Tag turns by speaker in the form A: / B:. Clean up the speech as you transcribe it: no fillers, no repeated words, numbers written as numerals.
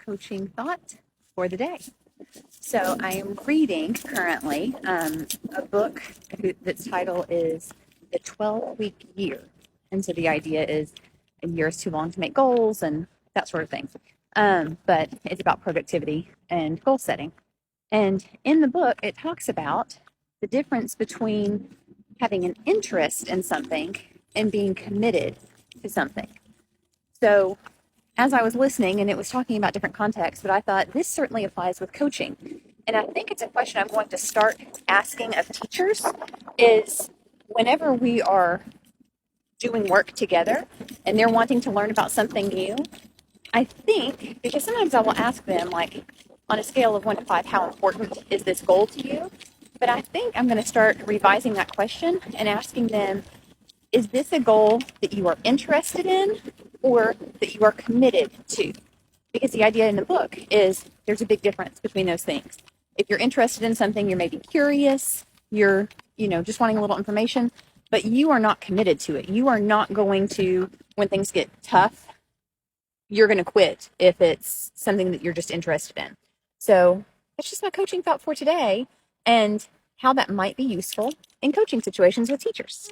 A: coaching thought for the day. So I am reading currently a book that's title is The 12-Week Year. And so the idea is a year is too long to make goals and that sort of thing. But it's about productivity and goal setting. And in the book, it talks about the difference between having an interest in something and being committed to something. So as I was listening, and it was talking about different contexts, but I thought this certainly applies with coaching. And I think it's a question I'm going to start asking of teachers is whenever we are doing work together and they're wanting to learn about something new, I think, because sometimes I will ask them, like, on a scale of 1 to 5, how important is this goal to you? But I think I'm going to start revising that question and asking them, is this a goal that you are interested in or that you are committed to? Because the idea in the book is there's a big difference between those things. If you're interested in something, you're maybe curious, you're, just wanting a little information, but you are not committed to it. You are not going to, when things get tough, you're going to quit if it's something that you're just interested in. So that's just my coaching thought for today and how that might be useful in coaching situations with teachers.